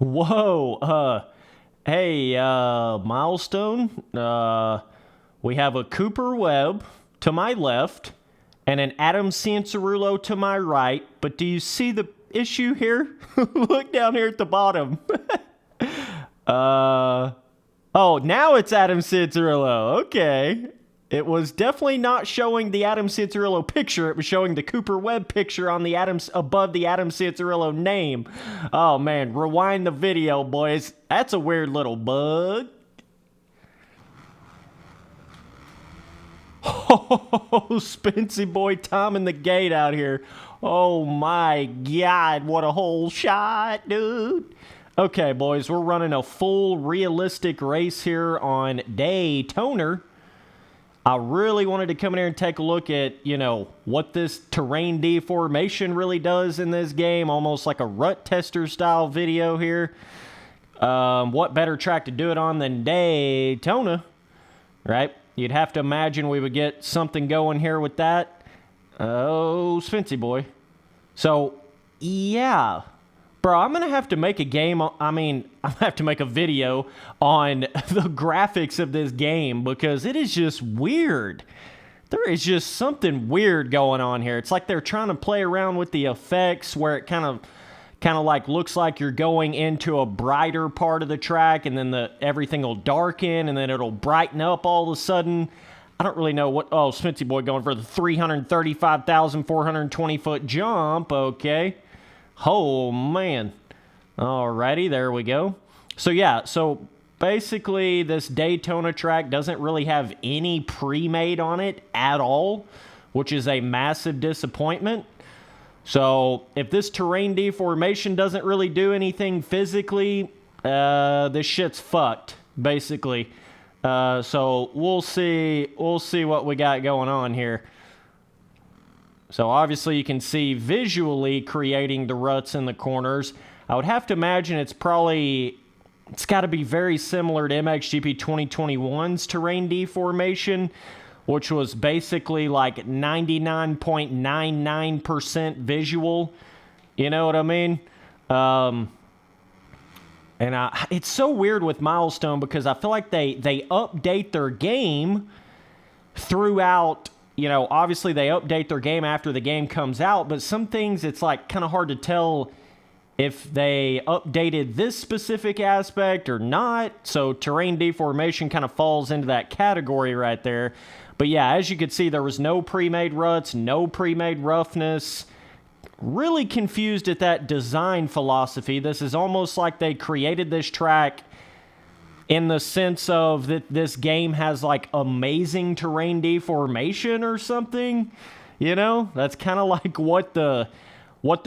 Whoa, hey, Milestone, we have a Cooper Webb to my left and an Adam Cianciarulo to my right, but do you see the issue here? Look down here at the bottom. Oh, now it's Adam Cianciarulo, okay. It was definitely not showing the Adam Cianciarulo picture. It was showing the Cooper Webb picture on the above the Adam Cianciarulo name. Oh man, rewind the video, boys. That's a weird little bug. Oh, Spency boy timing the gate out here. Oh my God, what a hole shot, dude. Okay, boys, we're running a full realistic race here on Daytona. I really wanted to come in here and take a look at, what this terrain deformation really does in this game. Almost like a rut tester style video here. What better track to do it on than Daytona, right? You'd have to imagine we would get something going here with that. Oh, Spency boy. So, yeah. Bro, I'm going to have to make a game, I'm going to have to make a video on the graphics of this game because it is just weird. There is just something weird going on here. It's like they're trying to play around with the effects where it kind of like looks like you're going into a brighter part of the track and then everything will darken and then it'll brighten up all of a sudden. I don't really know what, oh, Spency boy going for the 335,420 foot jump, okay. Oh, man. Alrighty, there we go. So, yeah, so basically this Daytona track doesn't really have any pre-made on it at all, which is a massive disappointment. So, if this terrain deformation doesn't really do anything physically, this shit's fucked, basically. So, we'll see what we got going on here. So obviously you can see visually creating the ruts in the corners. I would have to imagine it's got to be very similar to MXGP 2021's terrain deformation, which was basically like 99.99% visual. You know what I mean? It's so weird with Milestone because I feel like they update their game throughout. Obviously they update their game after the game comes out, but some things it's like kind of hard to tell if they updated this specific aspect or not. So terrain deformation kind of falls into that category right there. But yeah, as you can see, there was no pre-made ruts, no pre-made roughness. Really confused at that design philosophy. This is almost like they created this track in the sense of that this game has like amazing terrain deformation or something, that's kind of like what the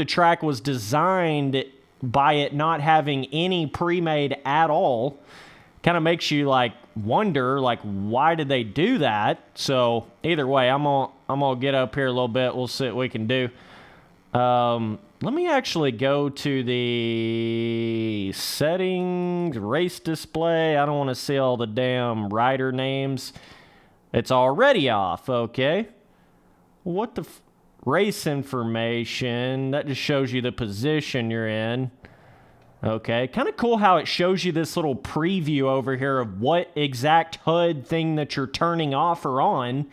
track was designed by it not having any pre-made at all. Kind of makes you like wonder like why did they do that? So either way, I'm gonna get up here a little bit. We'll see what we can do. Let me actually go to the settings, race display. I don't want to see all the damn rider names. It's already off, okay. What the race information, that just shows you the position you're in. Okay, kind of cool how it shows you this little preview over here of what exact HUD thing that you're turning off or on.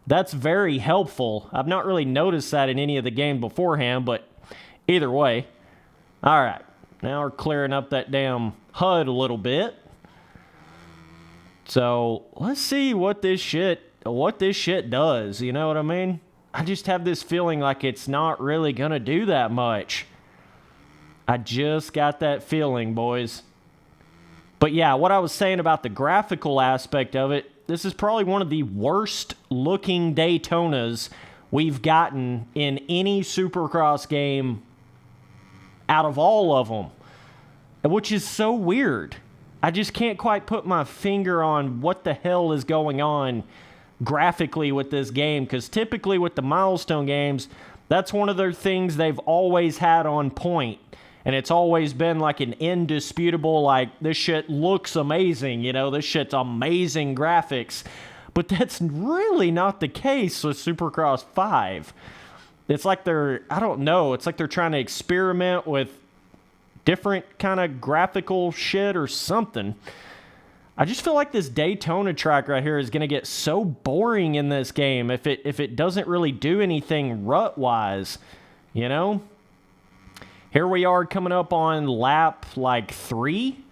That's very helpful. I've not really noticed that in any of the game beforehand, but either way. All right, now we're clearing up that damn HUD a little bit. So let's see what this shit does. You know what I mean? I just have this feeling like it's not really gonna do that much. I just got that feeling, boys. But yeah, what I was saying about the graphical aspect of it, this is probably one of the worst looking Daytonas we've gotten in any Supercross game out of all of them, which is so weird. I just can't quite put my finger on what the hell is going on graphically with this game, because typically with the Milestone games, that's one of their things they've always had on point. And it's always been like an indisputable, like, this shit looks amazing, this shit's amazing graphics. But that's really not the case with Supercross 5. It's like I don't know, it's like they're trying to experiment with different kind of graphical shit or something. I just feel like this Daytona track right here is going to get so boring in this game if it doesn't really do anything rut-wise, you know? Here we are coming up on lap, like, 3.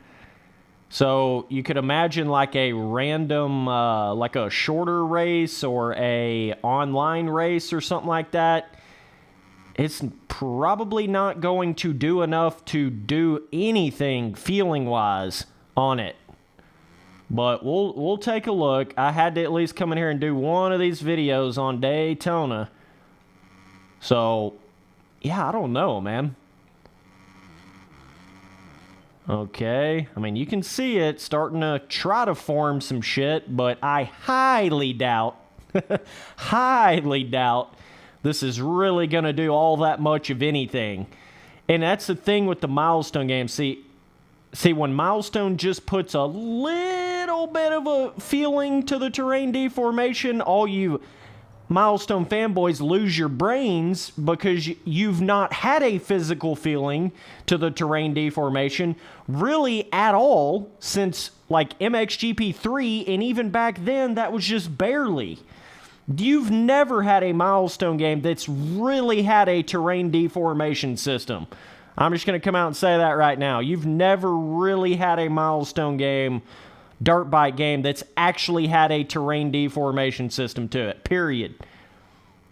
So you could imagine, like, a random, like a shorter race or a online race or something like that. It's probably not going to do enough to do anything feeling-wise on it. But we'll take a look. I had to at least come in here and do one of these videos on Daytona. So, yeah, I don't know, man. Okay. I mean, you can see it starting to try to form some shit, but I highly doubt, highly doubt this is really going to do all that much of anything. And that's the thing with the Milestone game. See, when Milestone just puts a little bit of a feeling to the terrain deformation, all you Milestone fanboys lose your brains because you've not had a physical feeling to the terrain deformation really at all since like MXGP3, and even back then that was just barely. You've never had a Milestone game that's really had a terrain deformation system. I'm just going to come out and say that right now. You've never really had a Milestone game, dirt bike game, that's actually had a terrain deformation system to it, period.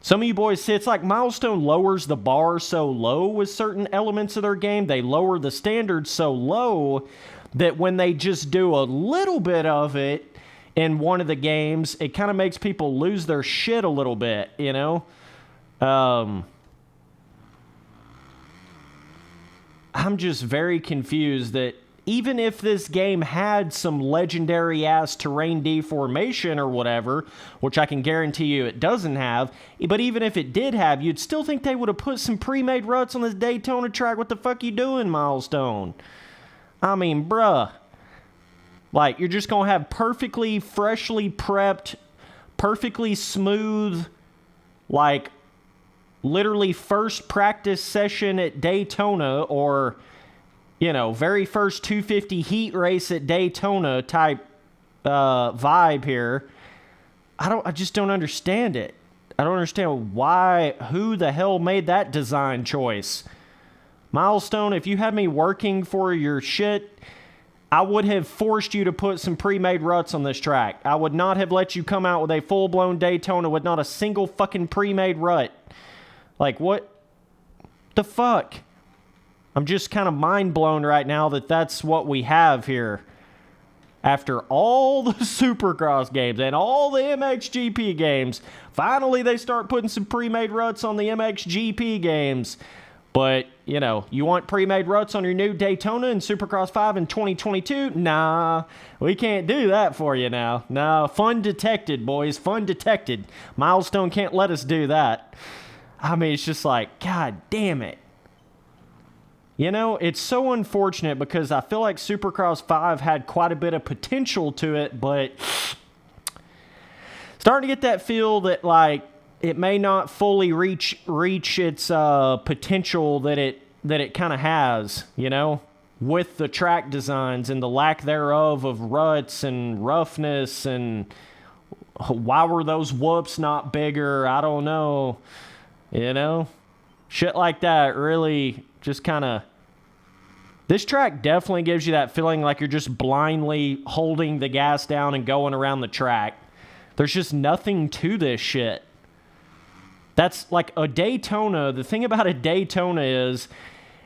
Some of you boys see it's like Milestone lowers the bar so low with certain elements of their game. They lower the standards so low that when they just do a little bit of it in one of the games, it kind of makes people lose their shit a little bit, you know? I'm just very confused that even if this game had some legendary-ass terrain deformation or whatever, which I can guarantee you it doesn't have, but even if it did have, you'd still think they would have put some pre-made ruts on this Daytona track. What the fuck you doing, Milestone? I mean, bruh. Like, you're just going to have perfectly, freshly prepped, perfectly smooth, like, literally first practice session at Daytona, or, you know, very first 250 heat race at Daytona type vibe here. I just don't understand it. I don't understand who the hell made that design choice. Milestone, if you had me working for your shit, I would have forced you to put some pre-made ruts on this track. I would not have let you come out with a full-blown Daytona with not a single fucking pre-made rut. Like, what the fuck? I'm just kind of mind-blown right now that that's what we have here. After all the Supercross games and all the MXGP games, finally they start putting some pre-made ruts on the MXGP games. But, you know, you want pre-made ruts on your new Daytona and Supercross 5 in 2022? Nah, we can't do that for you now. No, fun detected, boys, fun detected. Milestone can't let us do that. I mean, it's just like, God damn it. You know, it's so unfortunate because I feel like Supercross 5 had quite a bit of potential to it, but starting to get that feel that, like, it may not fully reach its potential that it kind of has, you know, with the track designs and the lack thereof of ruts and roughness, and why were those whoops not bigger? I don't know, you know, shit like that really just kind of. This track definitely gives you that feeling like you're just blindly holding the gas down and going around the track. There's just nothing to this shit. That's like a Daytona. The thing about a Daytona is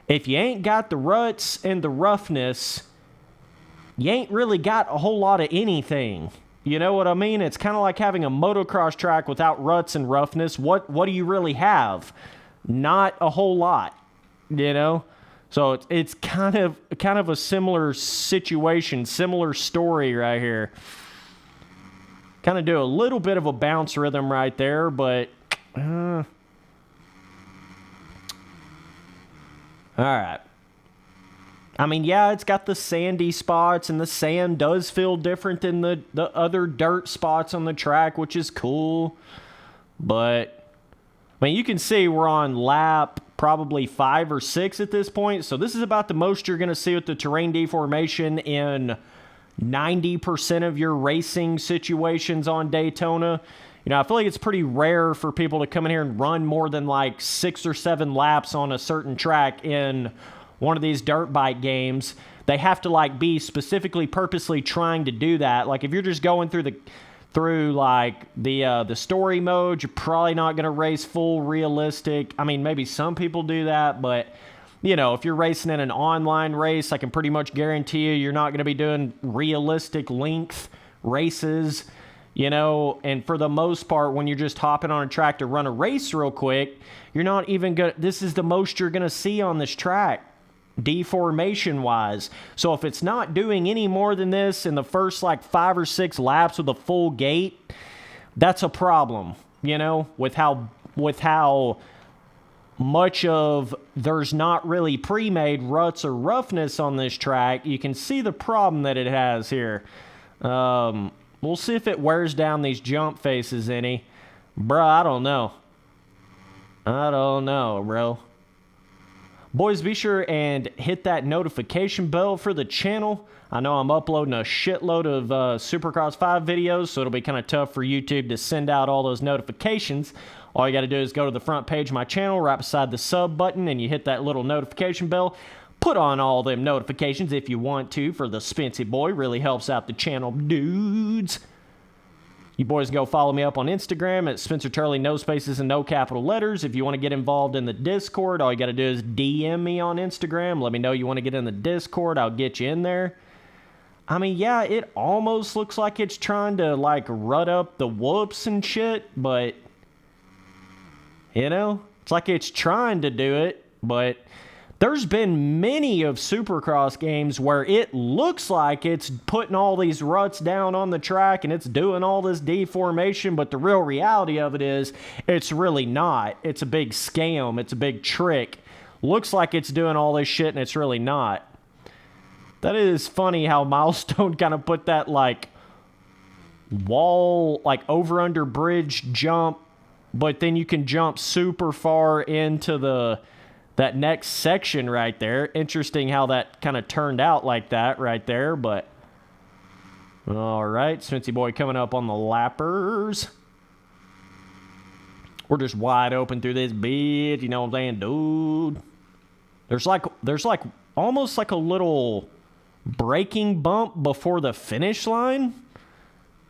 if you ain't got the ruts and the roughness, you ain't really got a whole lot of anything. You know what I mean? It's kind of like having a motocross track without ruts and roughness. What do you really have? Not a whole lot, you know? So it's kind of a similar situation, similar story right here. Kind of do a little bit of a bounce rhythm right there, but all right. I mean, yeah, it's got the sandy spots, and the sand does feel different than the other dirt spots on the track, which is cool. But, I mean, you can see we're on lap probably 5 or 6 at this point. So this is about the most you're going to see with the terrain deformation in 90% of your racing situations on Daytona. You know, I feel like it's pretty rare for people to come in here and run more than like 6 or 7 laps on a certain track in one of these dirt bike games. They have to like be specifically purposely trying to do that. Like if you're just going through the story mode, you're probably not going to race full realistic. I mean, maybe some people do that, but you know, if you're racing in an online race, I can pretty much guarantee you're not going to be doing realistic length races, you know, and for the most part, when you're just hopping on a track to run a race real quick, you're not even going to, this is the most you're going to see on this track, deformation wise. So if it's not doing any more than this in the first like 5 or 6 laps with a full gate, that's a problem, you know, with how much of there's not really pre-made ruts or roughness on this track. You can see the problem that it has here. We'll see if it wears down these jump faces any. Bruh, I don't know. I don't know, bro. Boys, be sure and hit that notification bell for the channel. I know I'm uploading a shitload of Supercross 5 videos, so it'll be kind of tough for YouTube to send out all those notifications. All you got to do is go to the front page of my channel, right beside the sub button, and you hit that little notification bell. Put on all them notifications if you want to for the Spency Boy. Really helps out the channel, dudes. You boys go follow me up on Instagram at Spencer Turley, no spaces and no capital letters. If you want to get involved in the Discord, all you got to do is DM me on Instagram. Let me know you want to get in the Discord. I'll get you in there. I mean, yeah, it almost looks like it's trying to, like, rut up the whoops and shit, but, you know, it's like it's trying to do it, but there's been many of Supercross games where it looks like it's putting all these ruts down on the track and it's doing all this deformation, but the real reality of it is it's really not. It's a big scam. It's a big trick. Looks like it's doing all this shit and it's really not. That is funny how Milestone kind of put that like wall, like over under bridge jump, but then you can jump super far into that next section right there. Interesting how that kind of turned out like that right there, but all right, Spency Boy coming up on the lappers. We're just wide open through this bit, you know what I'm saying, dude? There's like almost like a little braking bump before the finish line.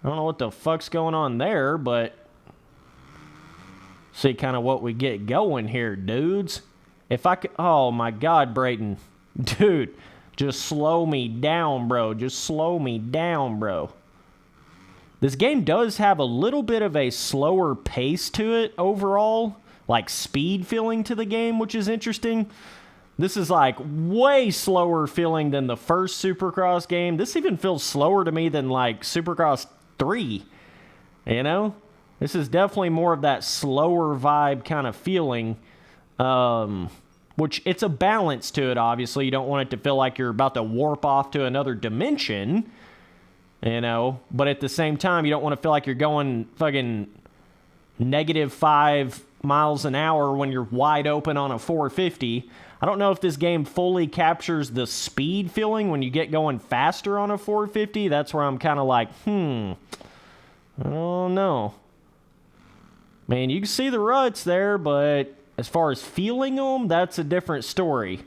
I don't know what the fuck's going on there, but see kind of what we get going here, dudes. If I could, oh my God, Brayton. Dude, just slow me down, bro. Just slow me down, bro. This game does have a little bit of a slower pace to it overall. Like speed feeling to the game, which is interesting. This is like way slower feeling than the first Supercross game. This even feels slower to me than like Supercross 3. You know? This is definitely more of that slower vibe kind of feeling. Which it's a balance to it, obviously. You don't want it to feel like you're about to warp off to another dimension, you know, but at the same time, you don't want to feel like you're going fucking -5 miles an hour when you're wide open on a 450. I don't know if this game fully captures the speed feeling when you get going faster on a 450. That's where I'm kind of like, I don't know. Man, you can see the ruts there, but as far as feeling them, that's a different story.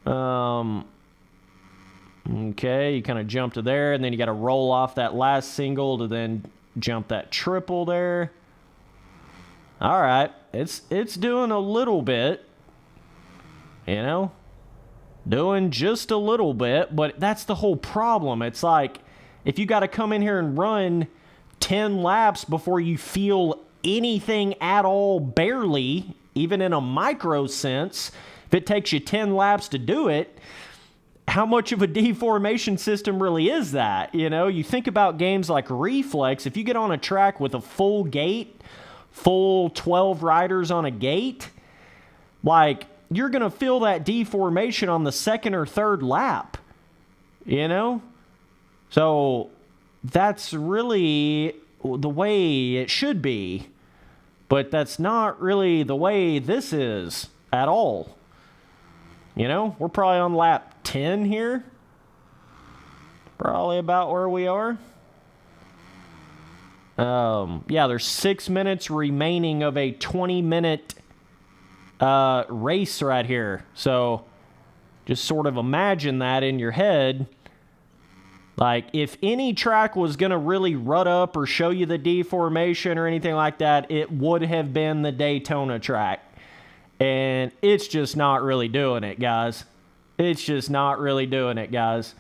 Okay, you kind of jump to there, and then you got to roll off that last single to then jump that triple there. All right, it's doing a little bit, you know, doing just a little bit, but that's the whole problem. It's like if you got to come in here and run 10 laps before you feel anything at all, barely, even in a micro sense, if it takes you 10 laps to do it, how much of a deformation system really is that? You know, you think about games like Reflex, if you get on a track with a full gate, full 12 riders on a gate, like, you're going to feel that deformation on the second or third lap, you know? So that's really the way it should be, but that's not really the way this is. at all. You know, we're probably on lap 10 here. Probably about where we are. Yeah, there's 6 minutes remaining of a 20-minute race right here. So just sort of imagine that in your head. Like, if any track was going to really rut up or show you the deformation or anything like that, it would have been the Daytona track. And it's just not really doing it, guys. It's just not really doing it, guys.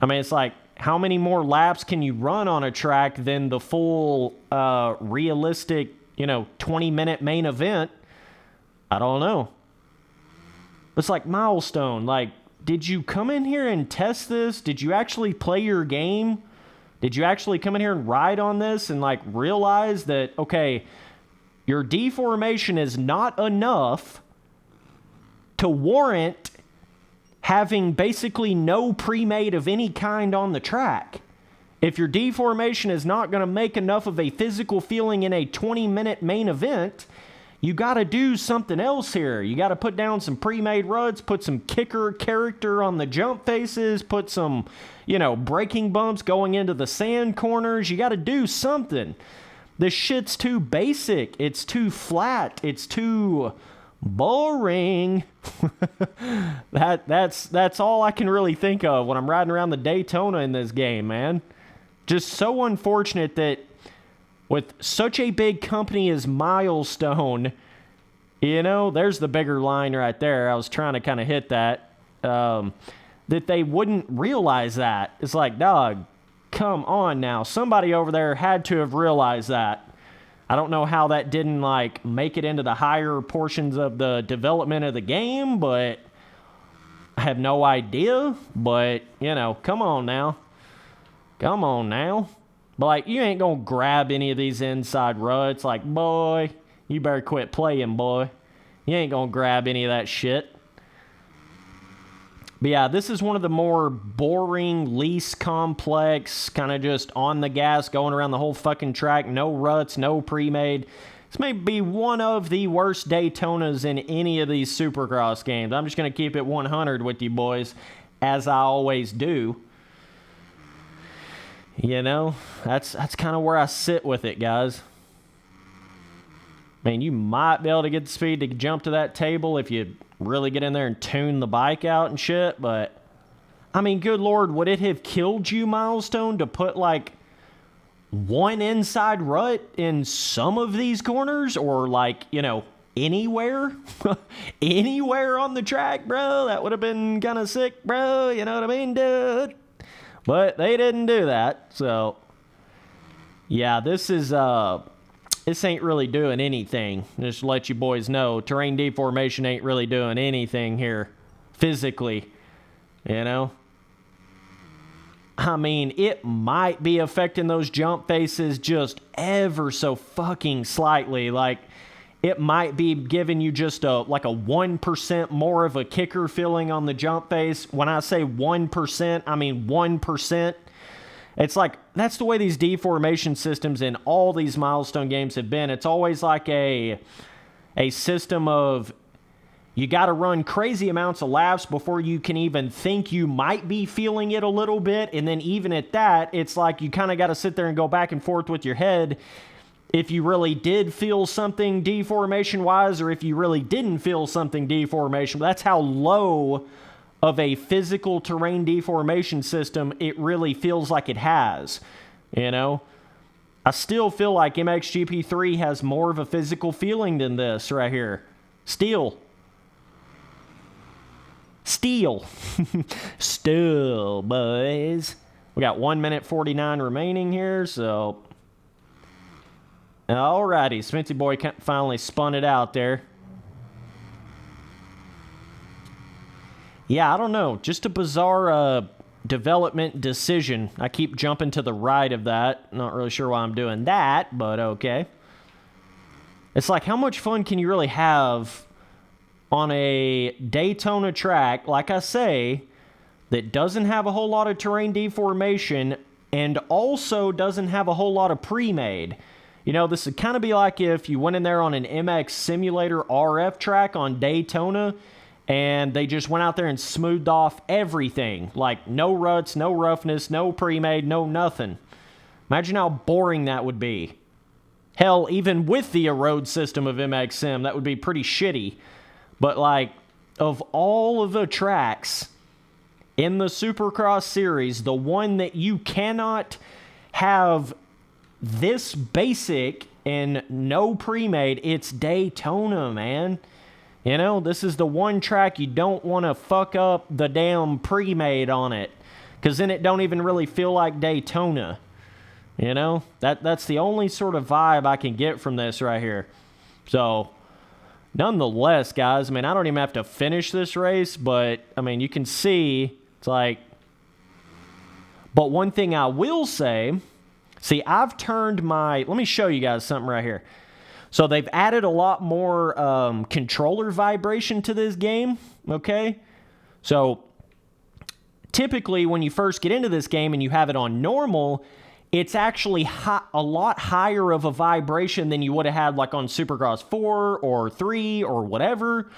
I mean, it's like, how many more laps can you run on a track than the full realistic, 20-minute main event? I don't know. It's like Milestone. Like, did you come in here and test this? Did you actually play your game? Did you actually come in here and ride on this and, like, realize that, okay, your deformation is not enough to warrant having basically no pre-made of any kind on the track? If your deformation is not going to make enough of a physical feeling in a 20-minute main event, you got to do something else here. You got to put down some pre-made ruts, put some kicker character on the jump faces, put some, braking bumps going into the sand corners. You got to do something. This shit's too basic. It's too flat. It's too boring. That's all I can really think of when I'm riding around the Daytona in this game, man. Just so unfortunate that with such a big company as Milestone, there's the bigger line right there. I was trying to kind of hit that, that they wouldn't realize that. It's like, dog, come on now. Somebody over there had to have realized that. I don't know how that didn't, make it into the higher portions of the development of the game, but I have no idea. But, come on now. Come on now. But, you ain't going to grab any of these inside ruts. Like, boy, you better quit playing, boy. You ain't going to grab any of that shit. But, yeah, this is one of the more boring, least complex, kind of just on the gas, going around the whole fucking track. No ruts, no pre-made. This may be one of the worst Daytonas in any of these Supercross games. I'm just going to keep it 100 with you boys, as I always do. That's kind of where I sit with it, guys. I mean, you might be able to get the speed to jump to that table if you really get in there and tune the bike out and shit, but I mean, good Lord, would it have killed you, Milestone, to put one inside rut in some of these corners, or anywhere? Anywhere on the track, bro? That would have been kind of sick, bro. You know what I mean, dude? But they didn't do that, so yeah, this ain't really doing anything. Just to let you boys know, terrain deformation ain't really doing anything here physically, I mean, it might be affecting those jump faces just ever so fucking slightly. It might be giving you just a 1% more of a kicker feeling on the jump face. When I say 1%, I mean 1%. It's that's the way these deformation systems in all these Milestone games have been. It's always a system of, you got to run crazy amounts of laps before you can even think you might be feeling it a little bit. And then even at that, it's you kind of got to sit there and go back and forth with your head if you really did feel something deformation-wise, or if you really didn't feel something deformation. That's how low of a physical terrain deformation system it really feels like it has. I still feel like MXGP3 has more of a physical feeling than this right here. Still, boys. We got 1 minute 49 remaining here, so alrighty, Smithy boy finally spun it out there. Yeah, I don't know. Just a bizarre development decision. I keep jumping to the right of that. Not really sure why I'm doing that, but okay. It's how much fun can you really have on a Daytona track, like I say, that doesn't have a whole lot of terrain deformation and also doesn't have a whole lot of pre-made? You know, this would kind of be like if you went in there on an MX Simulator RF track on Daytona and they just went out there and smoothed off everything. Like, no ruts, no roughness, no pre-made, no nothing. Imagine how boring that would be. Hell, even with the Erode system of MX Sim, that would be pretty shitty. But, like, of all of the tracks in the Supercross series, the one that you cannot have this basic and no pre-made, it's Daytona, man. You know, this is the one track you don't want to fuck up the damn pre-made on it, because then it don't even really feel like Daytona. You know, that's the only sort of vibe I can get from this right here. So, nonetheless, guys, I mean, I don't even have to finish this race, but, I mean, you can see, it's like, but one thing I will say, see, I've turned my, let me show you guys something right here. So, they've added a lot more controller vibration to this game, okay? So, typically, when you first get into this game and you have it on normal, it's actually a lot higher of a vibration than you would have had like on Supercross 4 or 3 or whatever.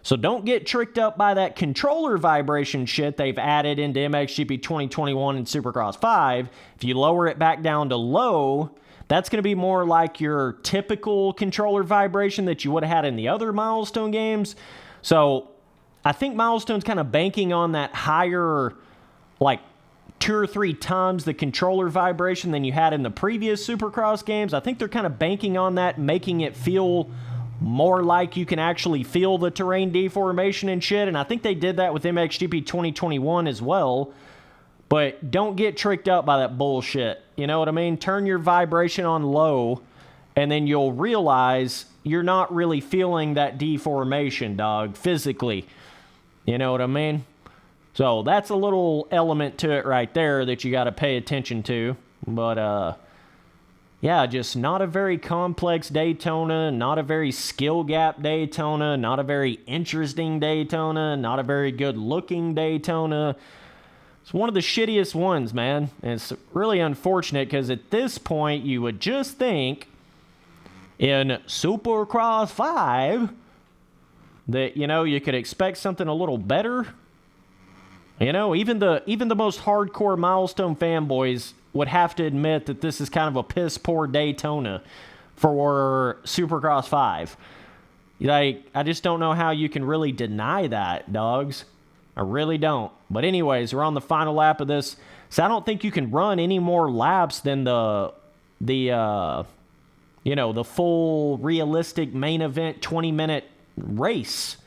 So don't get tricked up by that controller vibration shit they've added into MXGP 2021 and Supercross 5. If you lower it back down to low, that's going to be more like your typical controller vibration that you would have had in the other Milestone games. So I think Milestone's kind of banking on that higher, like, 2 or 3 times the controller vibration than you had in the previous Supercross games. I think they're kind of banking on that, making it feel more like you can actually feel the terrain deformation and shit, and I think they did that with MXGP 2021 as well. But don't get tricked up by that bullshit. You know what I mean? Turn your vibration on low, and then you'll realize you're not really feeling that deformation, dog, physically. You know what I mean? So that's a little element to it right there that you got to pay attention to. But, yeah, just not a very complex Daytona, not a very skill gap Daytona, not a very interesting Daytona, not a very good looking Daytona. It's one of the shittiest ones, man. And it's really unfortunate because at this point you would just think in Supercross 5 that, you know, you could expect something a little better. You know, even the most hardcore Milestone fanboys would have to admit that this is kind of a piss-poor Daytona for Supercross 5. Like, I just don't know how you can really deny that, dogs. I really don't. But anyways, we're on the final lap of this. So I don't think you can run any more laps than the full realistic main event 20-minute race.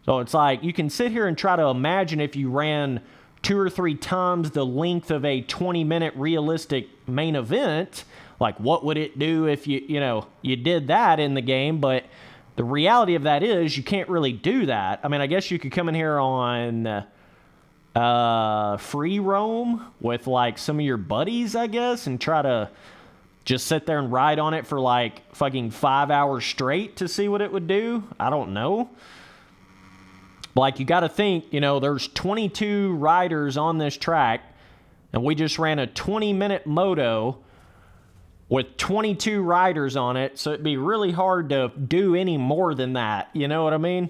So it's like, you can sit here and try to imagine if you ran 2 or 3 times the length of a 20-minute realistic main event, like what would it do if you did that in the game, but the reality of that is you can't really do that. I mean, I guess you could come in here on free roam with like some of your buddies, I guess, and try to just sit there and ride on it for like fucking 5 hours straight to see what it would do. I don't know. Like, you got to think, you know, there's 22 riders on this track, and we just ran a 20-minute moto with 22 riders on it, so it'd be really hard to do any more than that, you know what I mean?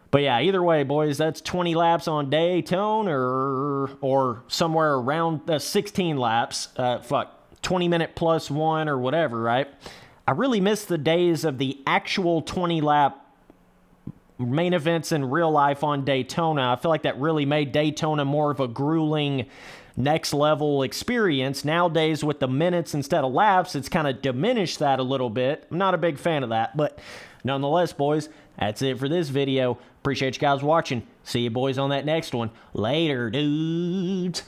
But yeah, either way, boys, that's 20 laps on Daytona or somewhere around 16 laps. 20-minute plus 1 or whatever, right? I really miss the days of the actual 20-lap main events in real life on Daytona. I feel like that really made Daytona more of a grueling next level experience. Nowadays, with the minutes instead of laps, it's kind of diminished that a little bit. I'm not a big fan of that, but nonetheless, boys, that's it for this video. Appreciate you guys watching. See you boys on that next one. Later, dudes.